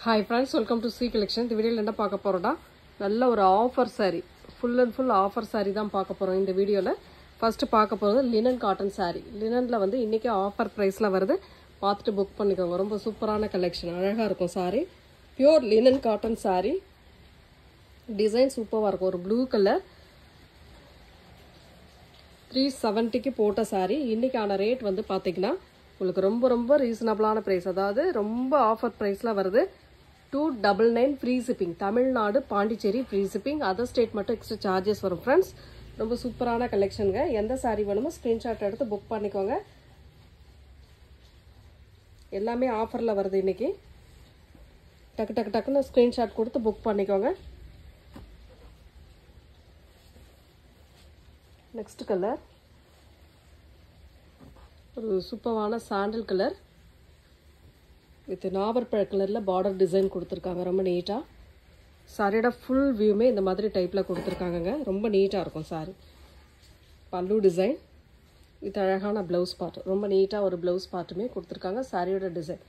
Hi friends, welcome to C collection. இந்த வீடியோல என்ன பார்க்க போறோம்னா நல்ல ஒரு offer saree, full and full offer saree தான் பார்க்க போறோம் இந்த வீடியோல. ஃபர்ஸ்ட் பார்க்க போறது லினன் காட்டன் saree. லினன்ல வந்து இன்னைக்கு ஆஃபர் பிரைஸ்ல வருது. பார்த்துட்டு புக் பண்ணிக்கோங்க. ரொம்ப சூப்பரான கலெக்ஷன். அழகா இருக்கும் saree. Pure linen cotton saree. Design சூப்பரா இருக்கும். ஒரு ப்ளூ கலர் 370 க்கு போட்ட saree. இன்னைக்கான ரேட் வந்து பாத்தீங்கன்னா உங்களுக்கு ரொம்ப ரொம்ப ரீசனபிளான பிரைஸ். அதாவது ரொம்ப ஆஃபர் பிரைஸ்ல வருது. 299 free shipping. Tamil Nadu Pondicherry free shipping. Other state மட்டும் எக்ஸ்ட்ரா சார்ஜஸ் வரும் ஃப்ரெண்ட்ஸ். ரொம்ப சூப்பரான கலெக்ஷனுங்க. எந்த சாரி வேணுமோ ஸ்கிரீன்ஷாட் எடுத்து புக் பண்ணிக்கோங்க. எல்லாமே ஆஃபர்ல வருது இன்னைக்கு. டக்கு டக்கு டக்குன்னு ஸ்கிரீன்ஷாட் கொடுத்து புக் பண்ணிக்கோங்க. நெக்ஸ்ட் கலர் ஒரு சூப்பரான சாண்டல் கலர் வித் நாவற்பழ கலரில் பார்டர் டிசைன் கொடுத்துருக்காங்க. ரொம்ப நீட்டாக சாரியோட ஃபுல் வியூமே இந்த மாதிரி டைப்பில் கொடுத்துருக்காங்கங்க. ரொம்ப நீட்டாக இருக்கும் சாரி. பல்லு டிசைன் வித் அழகான ப்ளவுஸ் பார்ட். ரொம்ப நீட்டாக ஒரு ப்ளவுஸ் பார்ட்டுமே கொடுத்துருக்காங்க. சாரியோட design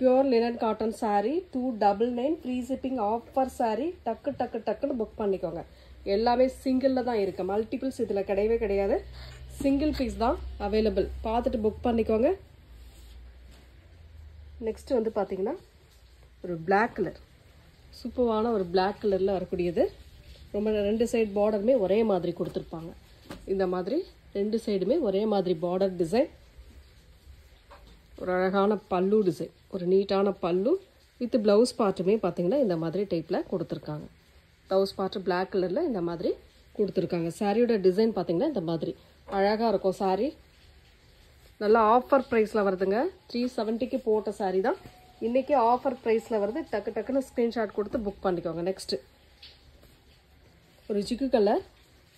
pure linen cotton sorry. 299 free shipping offer sorry. டக்கு டக்கு டக்குன்னு புக் பண்ணிக்கோங்க. எல்லாமே சிங்கிளில் தான் இருக்குது. மல்டிபிள்ஸ் இதில் கிடையவே கிடையாது. சிங்கிள் பீஸ் தான் அவைலபிள். பார்த்துட்டு புக் பண்ணிக்கோங்க. நெக்ஸ்ட் வந்து பார்த்தீங்கன்னா ஒரு பிளாக் கலர், சூப்பரான ஒரு பிளாக் கலரில் வரக்கூடியது. ரொம்ப ரெண்டு சைடு பார்டருமே ஒரே மாதிரி கொடுத்துருப்பாங்க. இந்த மாதிரி ரெண்டு சைடுமே ஒரே மாதிரி பார்டர் டிசைன். ஒரு அழகான பல்லு டிசைன், ஒரு நீட்டான பல்லு வித் ப்ளவுஸ் பார்ட்டுமே பார்த்தீங்கன்னா இந்த மாதிரி டைப்பில் கொடுத்துருக்காங்க. ப்ளவுஸ் பார்ட்டு பிளாக் கலரில் இந்த மாதிரி கொடுத்துருக்காங்க. சாரியோட டிசைன் பார்த்தீங்கன்னா இந்த மாதிரி அழகாக இருக்கும் சாரி. நல்லா ஆஃபர் ப்ரைஸில் வருதுங்க. 370க்கு போட்ட சாரி தான் இன்றைக்கி ஆஃபர் ப்ரைஸில் வருது. டக்கு டக்குன்னு ஸ்க்ரீன்ஷாட் கொடுத்து புக் பண்ணிக்கோங்க. நெக்ஸ்ட்டு ஒரு சிக்கு கலர்.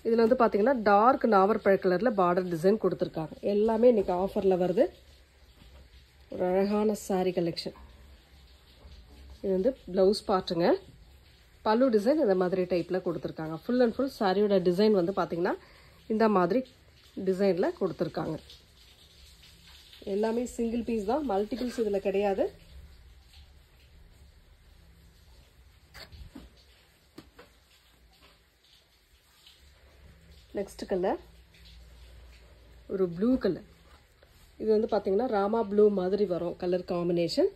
இதில் வந்து பார்த்தீங்கன்னா டார்க் நாவற்பழ கலரில் பார்டர் டிசைன் கொடுத்துருக்காங்க. எல்லாமே இன்றைக்கி ஆஃபரில் வருது. ஒரு அழகான சாரி கலெக்ஷன். இது வந்து ப்ளவுஸ் பார்ட்டுங்க. பல்லு டிசைன் இந்த மாதிரி டைப்பில் கொடுத்துருக்காங்க. ஃபுல் அண்ட் ஃபுல் சாரியோட டிசைன் வந்து பார்த்தீங்கன்னா இந்த மாதிரி டிசைனில் கொடுத்துருக்காங்க. எல்லாமே சிங்கிள் பீஸ் தான். மல்டிபிள்ஸ் இதில் கிடையாது. நெக்ஸ்ட் கலர் ஒரு ப்ளூ கலர். இது வந்து பார்த்தீங்கன்னா ராமா ப்ளூ மாதிரி வரும் கலர் காம்பினேஷன்.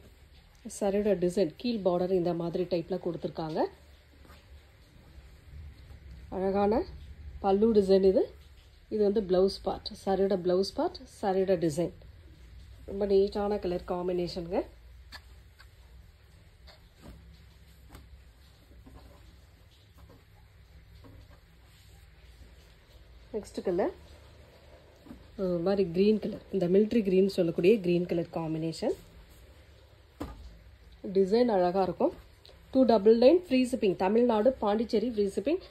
சாரியோட டிசைன் கீழ் பார்டர் இந்த மாதிரி டைப்பில் கொடுத்துருக்காங்க. அழகான பல்லு டிசைன் இது. இது வந்து ப்ளவுஸ் பார்ட். சாரியோட ப்ளவுஸ் பார்ட், சாரியோட டிசைன். ரொம்ப நீட்டான கலர் காம்பினேஷனுங்க. நெக்ஸ்ட் கலர் ஒரு மாதிரி க்ரீன் கலர். இந்த மிலிட்ரி க்ரீன் சொல்லக்கூடிய க்ரீன் கலர் காம்பினேஷன். டிசைன் அழகாக இருக்கும். 299 free shipping. Tamil Nadu Pondicherry free shipping.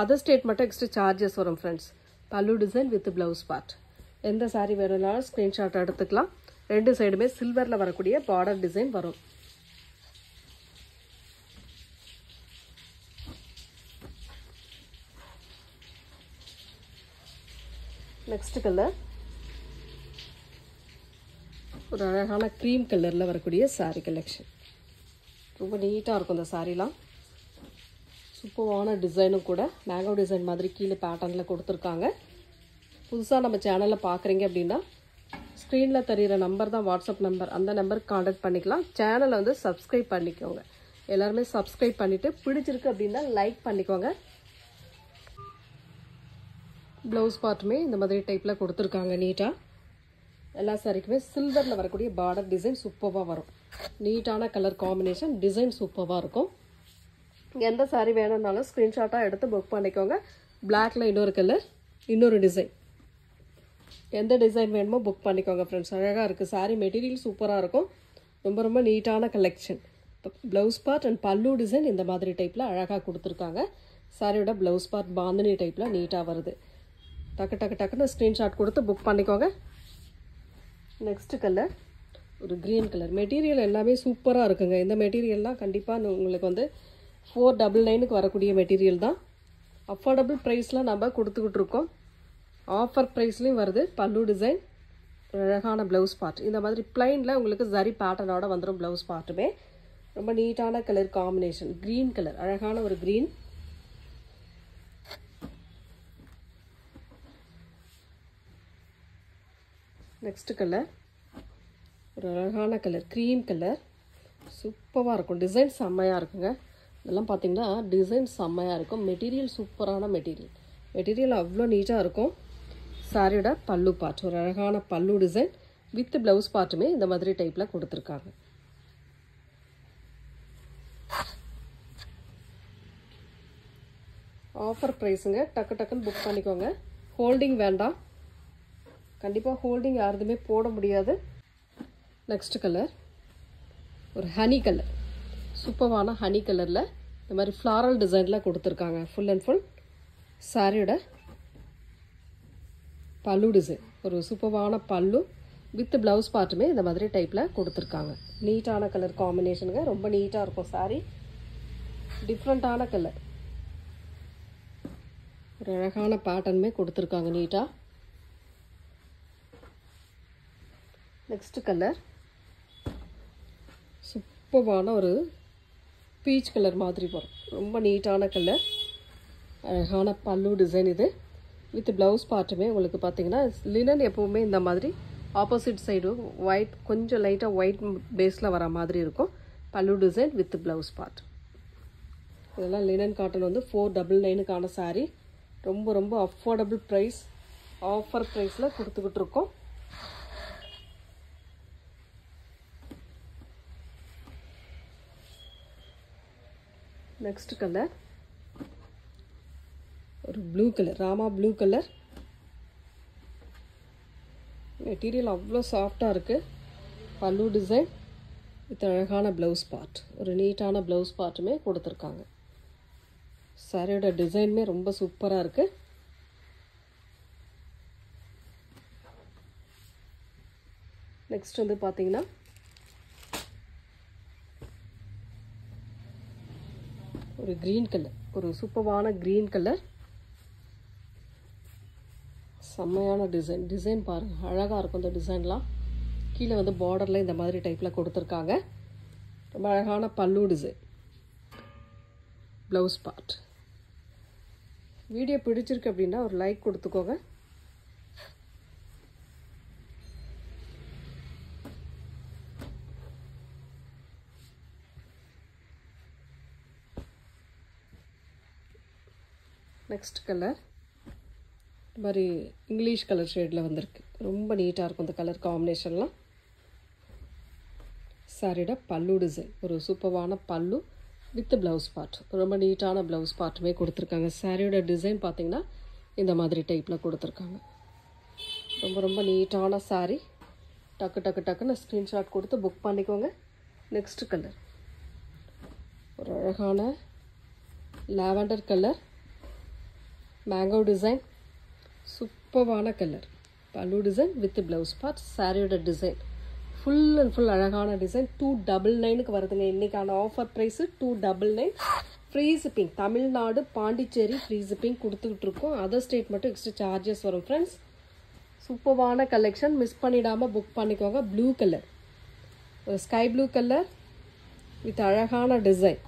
Other state மட்டும் எக்ஸ்ட்ரா சார்ஜஸ் வரும் ஃப்ரெண்ட்ஸ். பல்லு டிசைன் வித் ப்ளவுஸ் பார்ட். எந்த சாரீ வேணும்னாலும் ஸ்க்ரீன்ஷாட் எடுத்துக்கலாம். ரெண்டு சைடுமே சில்வரில் வரக்கூடிய பார்டர் டிசைன் வரும். நெக்ஸ்ட் கலர் ஒரு அழகான க்ரீம் கலரில் வரக்கூடிய சாரீ கலெக்ஷன். ரொம்ப நீட்டாக இருக்கும் இந்த சாரீலாம். சூப்பரான டிசைனும் கூட. மேங்கோ டிசைன் மாதிரி கீழே பேட்டர்னில் கொடுத்துருக்காங்க. புதுசாக நம்ம சேனலில் பார்க்குறீங்க அப்படின்னா ஸ்க்ரீனில் தெரிகிற நம்பர் தான் வாட்ஸ்அப் நம்பர். அந்த நம்பருக்கு கான்டாக்ட் பண்ணிக்கலாம். சேனலை வந்து சப்ஸ்கிரைப் பண்ணிக்கோங்க. எல்லாருமே சப்ஸ்கிரைப் பண்ணிவிட்டு பிடிச்சிருக்கு அப்படின்னா லைக் பண்ணிக்கோங்க. ப்ளவுஸ் பார்ட்டுமே இந்த மாதிரி டைப்பில் கொடுத்துருக்காங்க நீட்டாக. எல்லா சாரிக்குமே சில்வரில் வரக்கூடிய பார்டர் டிசைன் சூப்பராக வரும். நீட்டான கலர் காம்பினேஷன். டிசைன் சூப்பராக இருக்கும். எந்த சாரீ வேணும்னாலும் ஸ்க்ரீன்ஷாட்டாக எடுத்து புக் பண்ணிக்கோங்க. பிளாக்ல இன்னொரு கலர், இன்னொரு டிசைன். எந்த டிசைன் வேணுமோ புக் பண்ணிக்கோங்க ஃப்ரெண்ட்ஸ். அழகாக இருக்குது சாரீ. மெட்டீரியல் சூப்பராக இருக்கும். ரொம்ப ரொம்ப நீட்டான கலெக்ஷன். ப்ளவுஸ் பார்ட் அண்ட் பல்லு டிசைன் இந்த மாதிரி டைப்பில் அழகாக கொடுத்துருக்காங்க. சாரியோட ப்ளவுஸ் பார்ட் பாந்தினி டைப்பில் நீட்டாக வருது. டக்கு டக்கு டக்குன்னு ஸ்க்ரீன்ஷாட் கொடுத்து புக் பண்ணிக்கோங்க. நெக்ஸ்ட் கலர் ஒரு க்ரீன் கலர். மெட்டீரியல் எல்லாமே சூப்பராக இருக்குங்க. இந்த மெட்டீரியல்லாம் கண்டிப்பாக உங்களுக்கு வந்து 499க்கு வரக்கூடிய மெட்டீரியல் தான். அஃபோர்டபுள் ப்ரைஸில் நம்ம கொடுத்துக்கிட்டு இருக்கோம். ஆஃபர் ப்ரைஸ்லேயும் வருது. பல்லு டிசைன், அழகான ப்ளவுஸ் பார்ட். இந்த மாதிரி பிளைனில் உங்களுக்கு ஜரி பேட்டர்னோட வந்துடும் ப்ளவுஸ் பார்ட்டுமே. ரொம்ப நீட்டான கலர் காம்பினேஷன். க்ரீன் கலர், அழகான ஒரு க்ரீன். நெக்ஸ்ட் கலர் ஒரு அழகான கலர் க்ரீம் கலர். சூப்பராக இருக்கும். டிசைன் செம்மையாக இருக்குங்க. இதெல்லாம் பார்த்தீங்கன்னா டிசைன் செம்மையாக இருக்கும். மெட்டீரியல் சூப்பரான மெட்டீரியல் அவ்வளோ நீட்டாக இருக்கும். சாரியோட பல்லு பார்ட் ஒரு அழகான பல்லு டிசைன் வித் ப்ளவுஸ் பார்ட்டுமே இந்த மாதிரி டைப்பில் கொடுத்துருக்காங்க. ஆஃபர் ப்ரைஸுங்க. டக்கு டக்குன்னு புக் பண்ணிக்கோங்க. ஹோல்டிங் வேண்டாம். கண்டிப்பாக ஹோல்டிங் யாருதுமே போட முடியாது. நெக்ஸ்ட் கலர் ஒரு ஹனி கலர். சூப்பரான ஹனி கலரில் இந்த மாதிரி ஃப்ளாரல் டிசைனில் கொடுத்துருக்காங்க. ஃபுல் அண்ட் ஃபுல் சாரியோட பல்லு டிசைன் ஒரு சூப்பரான பல்லு வித் ப்ளவுஸ் பார்ட்டுமே இந்த மாதிரி டைப்பில் கொடுத்துருக்காங்க. நீட்டான கலர் காம்பினேஷனுங்க. ரொம்ப நீட்டாக இருக்கும் சாரி. டிஃப்ரெண்ட்டான கலர். ஒரு அழகான பேட்டர்னுமே கொடுத்துருக்காங்க நீட்டாக. நெக்ஸ்ட் கலர் சூப்பரான ஒரு பீச் கலர் மாதிரி வரும். ரொம்ப நீட்டான கலர். அழகான பல்லு டிசைன் இது வித் ப்ளவுஸ் பார்ட்டுமே உங்களுக்கு பார்த்தீங்கன்னா லினன் எப்போவுமே இந்த மாதிரி ஆப்போசிட் சைடு ஒயிட், கொஞ்சம் லைட்டாக ஒயிட் பேஸில் வர மாதிரி இருக்கும். Pallu design with blouse part. இதெல்லாம் லினன் காட்டன் வந்து 499க்கான சாரீ. ரொம்ப ரொம்ப அஃபோர்டபுள் ப்ரைஸ். ஆஃபர் ப்ரைஸில் கொடுத்துக்கிட்டு இருக்கோம். நெக்ஸ்ட் கலர் ஒரு blue colour, Rama blue colour. Material அவ்வளோ சாஃப்டாக இருக்குது. பல்லு டிசைன் வித் அழகான ப்ளவுஸ் பார்ட். ஒரு நீட்டான ப்ளவுஸ் பார்ட்டுமே கொடுத்துருக்காங்க. சாரியோட டிசைனுமே ரொம்ப சூப்பராக இருக்குது. நெக்ஸ்ட் வந்து பார்த்தீங்கன்னா ஒரு க்ரீன் கலர், ஒரு சூப்பரான க்ரீன் கலர். செம்மையான டிசைன் பாருங்கள், அழகாக இருக்கும் இந்த டிசைன்லாம். கீழே வந்து பார்டரில் இந்த மாதிரி டைப்பில் கொடுத்துருக்காங்க. ரொம்ப அழகான பல்லு டிசைன், ப்ளவுஸ் பார்ட். வீடியோ பிடிச்சிருக்கு அப்படின்னா ஒரு லைக் கொடுத்துக்கோங்க. நெக்ஸ்ட் கலர் இந்த மாதிரி இங்கிலீஷ் கலர் ஷேடில் வந்திருக்கு. ரொம்ப நீட்டாக இருக்கும் இந்த கலர் காம்பினேஷன்லாம். சாரியோட பல்லு டிசைன் ஒரு சூப்பரான பல்லு வித் ப்ளவுஸ் பார்ட். ரொம்ப நீட்டான ப்ளவுஸ் பார்ட்டுமே கொடுத்துருக்காங்க. சாரியோட டிசைன் பார்த்திங்கன்னா இந்த மாதிரி டைப்பில் கொடுத்துருக்காங்க. ரொம்ப ரொம்ப நீட்டான சாரி. டக்குன்னு ஸ்க்ரீன்ஷாட் கொடுத்து புக் பண்ணிக்கோங்க. நெக்ஸ்ட் கலர் ஒரு அழகான லாவெண்டர் கலர், மேங்கோ டிசைன். சூப்பரான colour. Pallu design with blouse part. சாரியோட டிசைன் ஃபுல் அண்ட் ஃபுல் அழகான டிசைன். 299க்கு வருதுங்க. இன்றைக்கான offer price 299. Free shipping. Tamil Nadu, Pondicherry free shipping கொடுத்துக்கிட்டு இருக்கோம். அதர் ஸ்டேட் மட்டும் எக்ஸ்ட்ரா சார்ஜஸ் வரும் ஃப்ரெண்ட்ஸ். சூப்பரான கலெக்ஷன், மிஸ் பண்ணிடாமல் புக் பண்ணிக்கோங்க. ப்ளூ கலர், ஒரு ஸ்கை ப்ளூ கலர் வித் அழகான டிசைன்.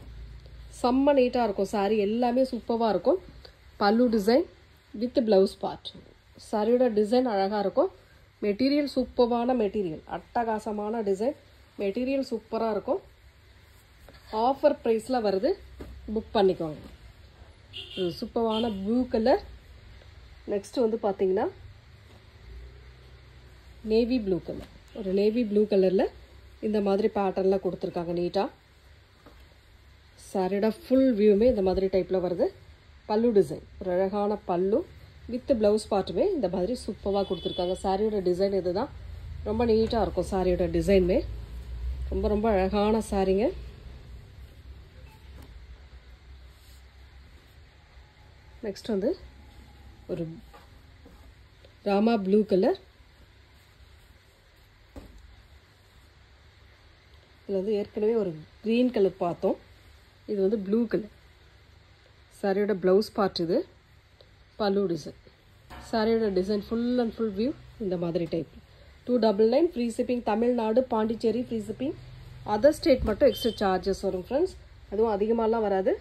செம்ம நீட்டாக இருக்கும் சாரி. எல்லாமே சூப்பராக இருக்கும். Pallu design with blouse part. சாரியோட டிசைன் அழகாக இருக்கும். மெட்டீரியல் சூப்பரான மெட்டீரியல், அட்டகாசமான டிசைன். மெட்டீரியல் சூப்பராக இருக்கும். ஆஃபர் ப்ரைஸில் வருது, புக் பண்ணிக்கோங்க. ஒரு சூப்பரான ப்ளூ கலர். நெக்ஸ்ட் வந்து பார்த்தீங்கன்னா நேவி ப்ளூ கலர். ஒரு நேவி ப்ளூ கலரில் இந்த மாதிரி பேட்டர்னில் கொடுத்துருக்காங்க நீட்டாக. சாரியோட ஃபுல் வியூமே இந்த மாதிரி டைப்பில் வருது. பல்லு டிசைன் ஒரு அழகான பல்லு வித் ப்ளவுஸ் பார்ட்டுமே இந்த மாதிரி சூப்பராக கொடுத்துருக்காங்க. சாரியோட டிசைன் இது தான். ரொம்ப நீட்டாக இருக்கும் சாரியோட டிசைனுமே. ரொம்ப ரொம்ப அழகான சாரிங்க. நெக்ஸ்ட் வந்து ஒரு ராமா ப்ளூ கலர். இதில் வந்து ஏற்கனவே ஒரு க்ரீன் கலர் பார்த்தோம். இது வந்து ப்ளூ கலர். சாரியோட ப்ளவுஸ் பார்ட் இது. பல்லு டிசைன். சாரியோட design full and full view இந்த மாதிரி type. 299 free shipping. Tamil Nadu, Pondicherry free shipping. Other state மட்டும் எக்ஸ்ட்ரா சார்ஜஸ் வரும் ஃப்ரெண்ட்ஸ். அதுவும் அதிகமாகலாம் வராது,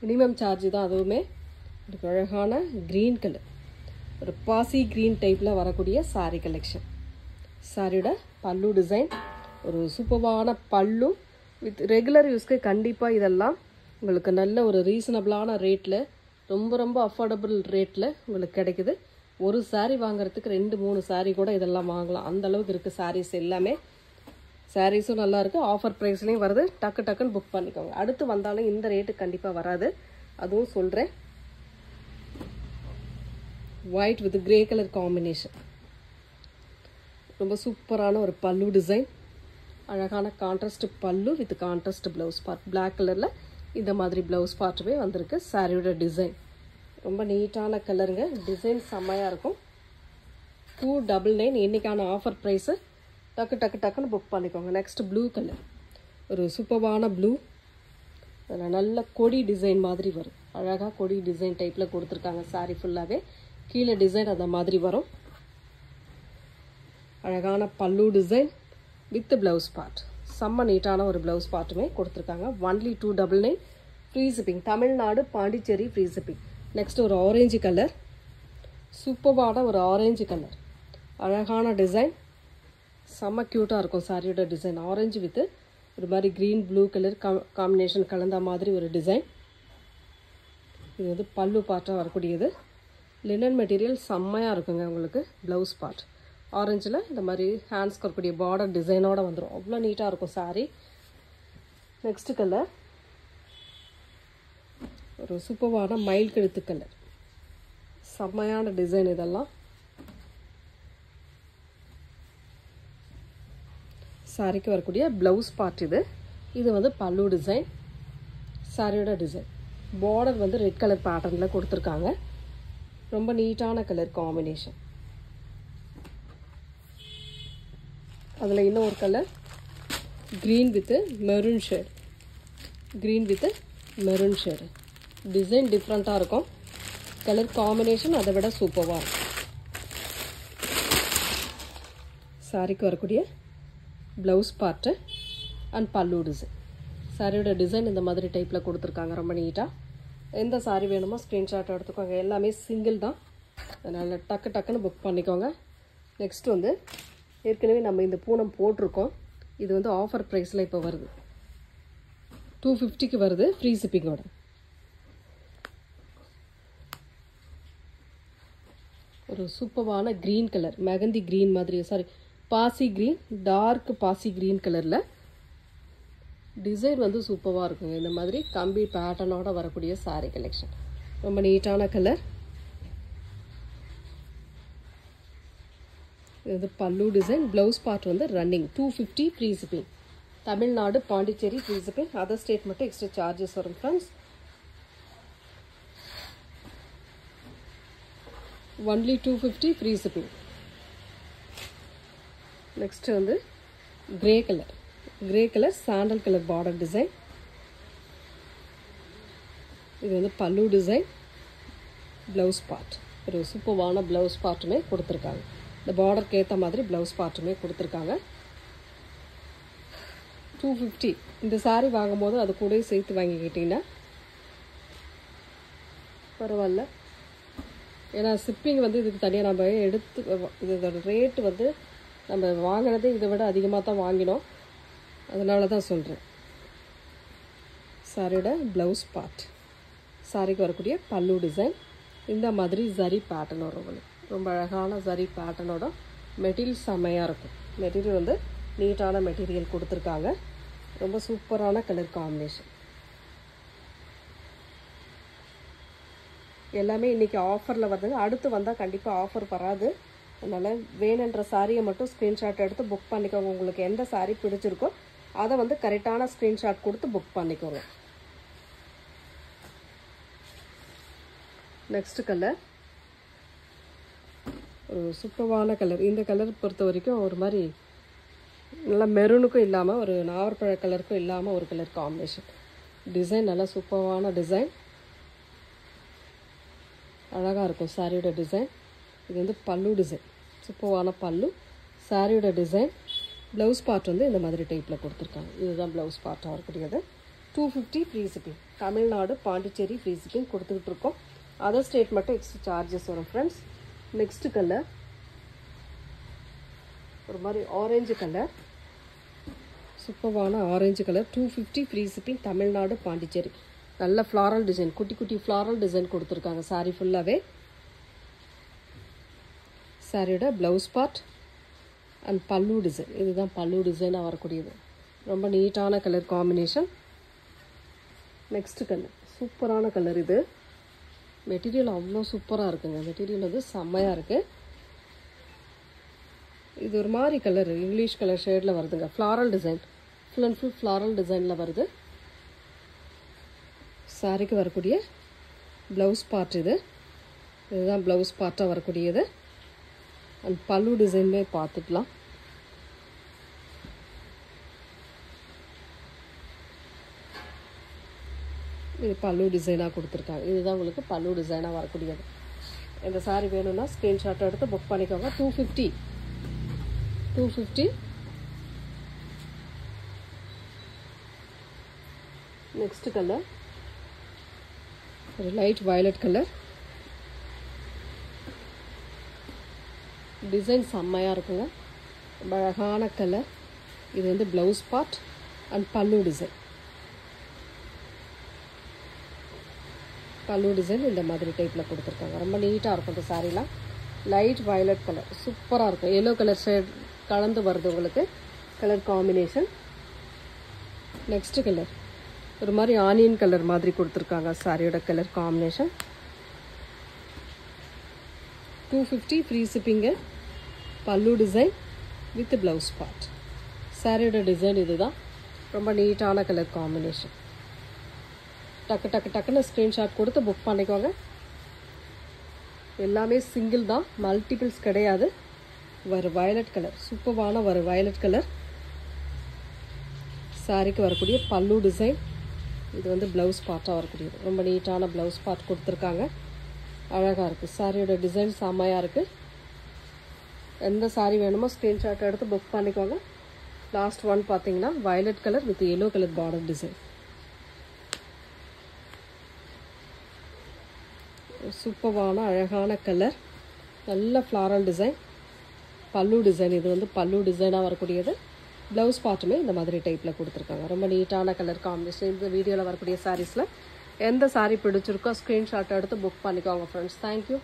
மினிமம் சார்ஜ் தான் அதுவுமே. இதுக்கு அழகான க்ரீன் கலர், ஒரு பாசி க்ரீன் டைப்பில் வரக்கூடிய சாரீ கலெக்ஷன். சாரியோட பல்லு டிசைன், ஒரு சூப்பரான பல்லு வித் ரெகுலர் யூஸ்க்கு கண்டிப்பாக இதெல்லாம் உங்களுக்கு நல்ல ஒரு ரீசனபிளான ரேட்டில், ரொம்ப ரொம்ப அஃபோர்டபுள் ரேட்டில் உங்களுக்கு கிடைக்குது. ஒரு சாரீ வாங்குறதுக்கு 2-3 சாரீ கூட இதெல்லாம் வாங்கலாம், அந்த அளவுக்கு இருக்குது சாரீஸ் எல்லாமே. சாரீஸும் நல்லா இருக்குது, ஆஃபர் ப்ரைஸ்லேயும் வருது. டக்கு டக்குன்னு புக் பண்ணிக்கோங்க. அடுத்து வந்தாலும் இந்த ரேட்டு கண்டிப்பாக வராது, அதுவும் சொல்கிறேன். White with grey colour combination, ரொம்ப சூப்பரான ஒரு பல்லு டிசைன். அழகான contrast pallu with contrast blouse part. Black கலரில் இந்த மாதிரி ப்ளவுஸ் பார்ட்டுமே வந்திருக்கு. சாரியோட டிசைன் ரொம்ப நீட்டான கலருங்க, டிசைன் செம்மையாக இருக்கும். 299 இன்றைக்கான ஆஃபர் ப்ரைஸு. டக்கு டக்கு டக்குன்னு புக் பண்ணிக்கோங்க. நெக்ஸ்ட் ப்ளூ கலர், ஒரு சூப்பரான ப்ளூ, அதில் நல்ல கொடி டிசைன் மாதிரி வரும். அழகாக கொடி டிசைன் டைப்பில் கொடுத்துருக்காங்க சாரீ ஃபுல்லாகவே. கீழே டிசைன் அந்த மாதிரி வரும். அழகான பல்லு டிசைன் வித் ப்ளவுஸ் பார்ட், செம்ம நீட்டான ஒரு ப்ளவுஸ் பார்ட்டுமே கொடுத்துருக்காங்க. Only 299 free shipping. Tamil Nadu Pondicherry free shipping. Next ஒரு ஆரஞ்சு கலர், சூப்பரான ஒரு ஆரஞ்சு கலர், அழகான டிசைன், செம்ம க்யூட்டாக இருக்கும் சாரியோட டிசைன். ஆரஞ்சு வித்து ஒரு மாதிரி க்ரீன் ப்ளூ கலர் காம்பினேஷன் கலந்த மாதிரி ஒரு டிசைன். இது வந்து பல்லு பார்ட்டாக வரக்கூடியது. லினன் மெட்டீரியல் செம்மையாக இருக்குங்க உங்களுக்கு. ப்ளவுஸ் பார்ட் ஆரஞ்சில் இந்த மாதிரி ஹேண்ட்ஸ்க்கு வரக்கூடிய பார்டர் டிசைனோட வந்துடும், அவ்வளோ நீட்டாக இருக்கும் சாரீ. நெக்ஸ்ட் கலர் ஒரு சூப்பரான மயில் கழுத்து கலர், செம்மையான டிசைன் இதெல்லாம். சாரிக்கு வரக்கூடிய ப்ளவுஸ் பார்ட் இது. இது வந்து பல்லு டிசைன், சாரியோட டிசைன். பார்டர் வந்து ரெட் கலர் பேட்டர்னில் கொடுத்துருக்காங்க, ரொம்ப நீட்டான கலர் காம்பினேஷன். அதில் இன்னும் ஒரு colour green with maroon shade, green with maroon shade. Design டிஃப்ரெண்ட்டாக இருக்கும், கலர் காம்பினேஷன் அதை விட சூப்பராக இருக்கும். சாரிக்கு வரக்கூடிய ப்ளவுஸ் பார்ட்டு அண்ட் பல்லு டிசைன். சாரியோட டிசைன் இந்த மாதிரி டைப்பில் கொடுத்துருக்காங்க, ரொம்ப நீட்டாக. எந்த சாரி வேணுமோ ஸ்க்ரீன்ஷாட் எடுத்துக்கோங்க, எல்லாமே சிங்கிள் தான், அதனால் டக்கு டக்குன்னு புக் பண்ணிக்கோங்க. நெக்ஸ்ட் வந்து ஏற்கனவே நம்ம இந்த பூனம் போட்டிருக்கோம், இது வந்து ஆஃபர் ப்ரைஸில் இப்போ வருது. 250க்கு வருது ஃப்ரீ ஷிப்பிங்கோட. ஒரு சூப்பரான க்ரீன் கலர், மெகந்தி க்ரீன் மாதிரி, சாரி பாசி க்ரீன், டார்க் பாசி க்ரீன் கலரில். டிசைன் வந்து சூப்பராக இருக்குங்க. இந்த மாதிரி கம்பி பேட்டர்னோட வரக்கூடிய சாரீ கலெக்ஷன், ரொம்ப நீட்டான கலர். இது வந்து பல்லு டிசைன். ப்ளவுஸ் பார்ட் வந்து running 250 free shipping. Tamil Nadu Pondicherry free shipping, other state மட்டும் எக்ஸ்ட்ரா சார்ஜஸ் வரும் friends. Only 250 free shipping. Next வந்து grey colour, grey colour sandal colour border design. இது வந்து பல்லு டிசைன், ப்ளவுஸ் பார்ட் ஒரு சூப்பரான ப்ளவுஸ் பார்ட்டுமே கொடுத்துருக்காங்க. இந்த பார்டருக்கு ஏற்ற மாதிரி ப்ளவுஸ் பார்ட்டுமே கொடுத்துருக்காங்க. 250. இந்த சாரீ வாங்கும் போது அது கூட சேர்த்து வாங்கிக்கிட்டிங்கன்னா பரவாயில்ல. ஏன்னா ஷிப்பிங் வந்து இதுக்கு தனியாக நம்ம எடுத்து, இதோட ரேட்டு வந்து நம்ம வாங்கினதே இதை விட அதிகமாக தான் வாங்கினோம், அதனால தான் சொல்கிறேன். சாரியோட ப்ளவுஸ் பார்ட், சாரிக்கு வரக்கூடிய பல்லு டிசைன், இந்த மாதிரி ஜரி பேட்டர்ன் வரும். ரொம்ப அழகான ஜரி பேட்டர்னோட மெட்டீரியல் செம்மையாக இருக்கும். மெட்டீரியல் வந்து நீட்டான மெட்டீரியல் கொடுத்துருக்காங்க, ரொம்ப சூப்பரான கலர் காம்பினேஷன். எல்லாமே இன்றைக்கி ஆஃபரில் வருதுங்க. அடுத்து வந்தால் கண்டிப்பாக ஆஃபர் வராது, அதனால் வேணுன்ற சாரியை மட்டும் ஸ்க்ரீன்ஷாட் எடுத்து புக் பண்ணிக்கோங்க. உங்களுக்கு எந்த சாரீ பிடிச்சிருக்கோ அதை வந்து கரெக்டான ஸ்க்ரீன்ஷாட் கொடுத்து புக் பண்ணிக்கோங்க. நெக்ஸ்ட் கலர் ஒரு சூப்பரான கலர். இந்த கலர் பொறுத்த வரைக்கும் ஒரு மாதிரி நல்லா மெரூனுக்கும் இல்லாமல் ஒரு நாவற்பழ கலருக்கும் இல்லாமல் ஒரு கலர் காம்பினேஷன். டிசைன் நல்லா சூப்பரான டிசைன், அழகாக இருக்கும் சாரியோட டிசைன். இது வந்து பல்லு டிசைன், சூப்பரான பல்லு. சாரியோட டிசைன் ப்ளவுஸ் பார்ட் வந்து இந்த மாதிரி டைப்பில் கொடுத்துருக்காங்க. இதுதான் ப்ளவுஸ் பார்ட்டாக வரக்கூடியது. 250 free shipping. Tamil Nadu Pondicherry free shipping கொடுத்துக்கிட்டு இருக்கோம். அதர் ஸ்டேட் மட்டும் எக்ஸ்ட்ரா சார்ஜஸ் வரும் ஃப்ரெண்ட்ஸ். நெக்ஸ்ட் கலர் ஒரு மாதிரி ஆரஞ்சு கலர், சூப்பரான orange colour. 250 free shipping. Tamil Nadu Pondicherry. நல்ல ஃப்ளாரல் டிசைன், குட்டி குட்டி ஃப்ளாரல் டிசைன் கொடுத்துருக்காங்க சாரீ ஃபுல்லாகவே. சாரியோட ப்ளவுஸ் பார்ட் அண்ட் பல்லு டிசைன். இதுதான் பல்லு டிசைனாக வரக்கூடியது. ரொம்ப நீட்டான கலர் காம்பினேஷன். நெக்ஸ்ட் கலர் சூப்பரான கலர். இது மெட்டீரியல் அவ்வளோ சூப்பராக இருக்குங்க. மெட்டீரியல் வந்து செம்மையாக இருக்குது. இது ஒரு மாதிரி கலர், இங்கிலீஷ் கலர் ஷேடில் வருதுங்க. Floral design, full and full floral டிசைனில் வருது. சாரிக்கு வரக்கூடிய ப்ளவுஸ் பார்ட் இது. இதுதான் ப்ளவுஸ் பார்ட்டாக வரக்கூடியது. அண்ட் பல்லு டிசைன்மே பார்த்துக்கலாம். இது பல்லு டிசைனாக கொடுத்துருக்காங்க. இதுதான் உங்களுக்கு பல்லு டிசைனாக வரக்கூடியது. இந்த சாரீ வேணும்னா ஸ்க்ரீன்ஷாட் எடுத்து புக் பண்ணிக்கோங்க. 250. நெக்ஸ்ட் கலர் ஒரு லைட் வயலட் கலர். டிசைன் செம்மையாக இருக்குங்க. அழகான கலர். இது வந்து ப்ளவுஸ் பார்ட் அண்ட் பல்லு டிசைன். பல்லு டிசைன் இந்த மாதிரி டைப்பில் கொடுத்துருக்காங்க. ரொம்ப நீட்டாக இருக்கும் இந்த சாரீலாம். லைட் வயலட் கலர் சூப்பராக இருக்கும். எல்லோ கலர் ஷேட் கலந்து வருது உங்களுக்கு கலர் காம்பினேஷன். நெக்ஸ்ட் கலர் ஒரு மாதிரி ஆனியன் கலர் மாதிரி கொடுத்துருக்காங்க சாரியோட கலர் காம்பினேஷன். 250 free shipping. பல்லு டிசைன் வித் ப்ளவுஸ் பார்ட். சாரியோட டிசைன் இதுதான். ரொம்ப நீட்டான கலர் காம்பினேஷன். டக்குன்னு ஸ்க்ரீன்ஷாட் கொடுத்து புக் பண்ணிக்கோங்க. எல்லாமே சிங்கிள் தான், மல்டிபிள்ஸ் கிடையாது. ஒரு வயலட் கலர், சூப்பரான ஒரு வயலட் கலர். சாரிக்கு வரக்கூடிய பல்லு டிசைன். இது வந்து ப்ளவுஸ் பார்ட்டாக வரக்கூடியது. ரொம்ப நீட்டான ப்ளவுஸ் பார்ட் கொடுத்துருக்காங்க. அழகாக இருக்குது. சாரியோட டிசைன் செம்மையாக இருக்குது. எந்த சாரீ வேணுமோ ஸ்க்ரீன்ஷாட் எடுத்து புக் பண்ணிக்கோங்க. லாஸ்ட் ஒன் பார்த்தீங்கன்னா violet colour with yellow colour border design. சூப்பரான அழகான கலர். நல்ல ஃப்ளாரல் டிசைன். பல்லு டிசைன். இது வந்து பல்லு டிசைனாக வரக்கூடியது. ப்ளவுஸ் பார்ட்டுமே இந்த மாதிரி டைப்பில் கொடுத்துருக்காங்க. ரொம்ப நீட்டான கலர் காம்பினேஷன். இந்த வீடியோவில் வரக்கூடிய சாரீஸில் எந்த சாரீ பிடிச்சிருக்கோ ஸ்க்ரீன்ஷாட் எடுத்து புக் பண்ணிக்கோங்க ஃப்ரெண்ட்ஸ். தேங்க்யூ.